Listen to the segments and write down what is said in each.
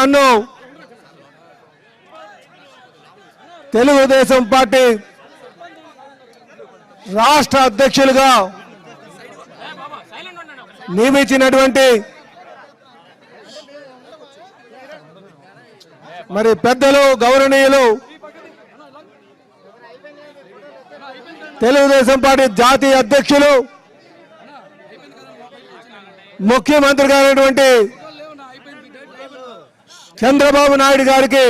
నన్ను తెలుగుదేశం పార్టీ రాష్ట్ర అధ్యక్షులుగా నియమించినటువంటి మరి పెద్దలు గౌరవనీయులు తెలుగుదేశం పార్టీ జాతీయ అధ్యక్షులు ముఖ్యమంత్రి గారైనటువంటి చంద్రబాబు నాయుడు గారికి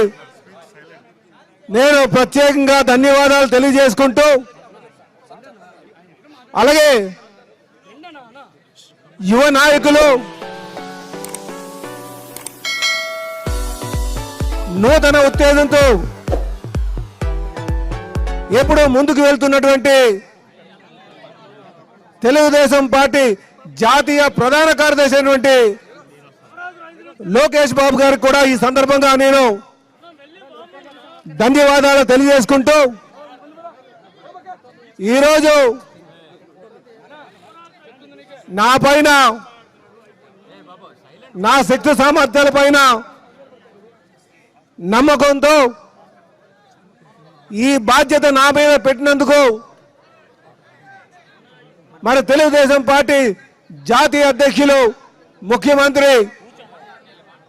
నేను ప్రత్యేకంగా ధన్యవాదాలు తెలియజేసుకుంటూ అలాగే యువ నాయకులు నూతన ఉత్తేజంతో ఎప్పుడూ ముందుకు వెళ్తున్నటువంటి తెలుగుదేశం పార్టీ జాతీయ ప్రధాన కార్యదర్శి అయినటువంటి లోకేష్ బాబు గారికి కూడా ఈ సందర్భంగా నేను ధన్యవాదాలు తెలియజేసుకుంటూ ఈరోజు నా పైన నా శక్తి సామర్థ్యాల పైన నమ్మకంతో ఈ బాధ్యత నా మీద పెట్టినందుకు మరి తెలుగుదేశం పార్టీ జాతీయ అధ్యక్షులు ముఖ్యమంత్రి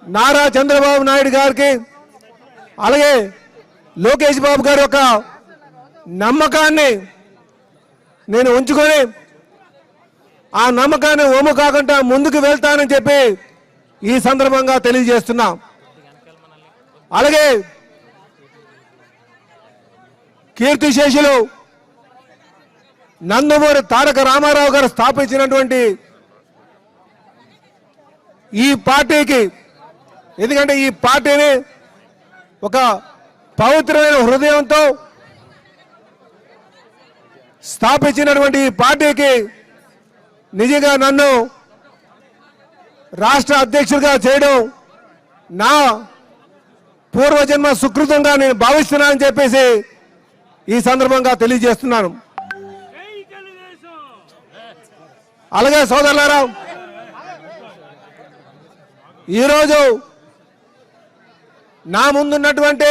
నారా చంద్రబాబు నాయుడు గారికి అలాగే లోకేష్ బాబు గారి యొక్క నమ్మకాన్ని నేను ఉంచుకొని ఆ నమ్మకాన్ని ఒమ్ము కాకుండా ముందుకు వెళ్తానని చెప్పి ఈ సందర్భంగా తెలియజేస్తున్నా. అలాగే కీర్తిశేషులు నందమూరి తారక రామారావు గారు స్థాపించినటువంటి ఈ పార్టీకి, ఎందుకంటే ఈ పార్టీని ఒక పవిత్రమైన హృదయంతో స్థాపించినటువంటి ఈ పార్టీకి నిజంగా నన్ను రాష్ట్ర అధ్యక్షుడిగా చేయడం నా పూర్వజన్మ సుకృతంగా నేను భావిస్తున్నానని చెప్పేసి ఈ సందర్భంగా తెలియజేస్తున్నాను. అలాగే సోదరులారా, ఈరోజు నా ముందున్నటువంటి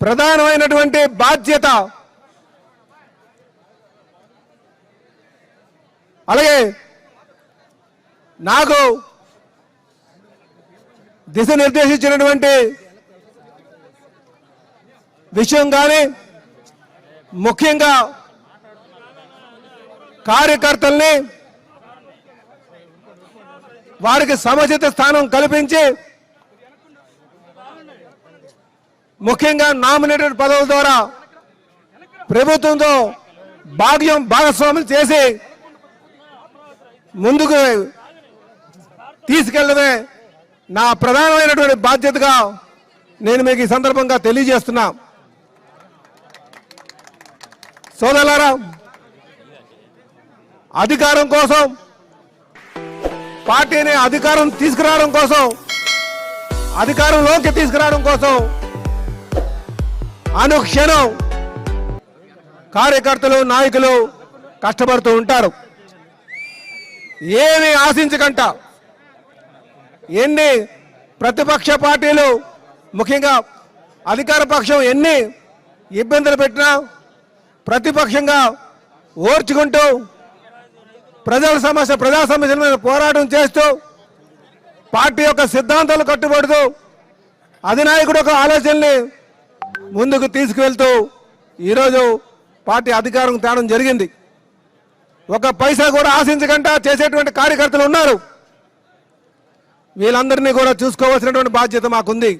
ప్రధానమైనటువంటి బాధ్యత, అలాగే నాకు దిశ నిర్దేశించినటువంటి విషయం కానీ ముఖ్యంగా కార్యకర్తల్ని వారికి సముచిత స్థానం కల్పించి ముఖ్యంగా నామినేటెడ్ పదవుల ద్వారా ప్రభుత్వంతో భాగస్వామ్యం చేసి ముందుకు తీసుకెళ్లడమే నా ప్రధానమైనటువంటి బాధ్యతగా నేను మీకు ఈ సందర్భంగా తెలియజేస్తున్నా. సోదరులారా, అధికారం కోసం, పార్టీని అధికారం తీసుకురావడం కోసం, అధికారంలోకి తీసుకురావడం కోసం అనుక్షణం కార్యకర్తలు నాయకులు కష్టపడుతూ ఉంటారు. ఏమి ఆశించకంట, ఎన్ని ప్రతిపక్ష పార్టీలు ముఖ్యంగా అధికార పక్షం ఎన్ని ఇబ్బందులు పెట్టినా ప్రతిపక్షంగా ఓర్చుకుంటూ ప్రజా సమస్యల మీద పోరాటం చేస్తూ పార్టీ యొక్క సిద్ధాంతాలు కట్టుబడుతూ అధినాయకుడు యొక్క ఆలోచనల్ని ముందుకు తీసుకువెళ్తూ ఈరోజు పార్టీ అధికారం తేవడం జరిగింది. ఒక పైసా కూడా ఆశించకుండా చేసేటువంటి కార్యకర్తలు ఉన్నారు. వీళ్ళందరినీ కూడా చూసుకోవాల్సినటువంటి బాధ్యత మాకుంది.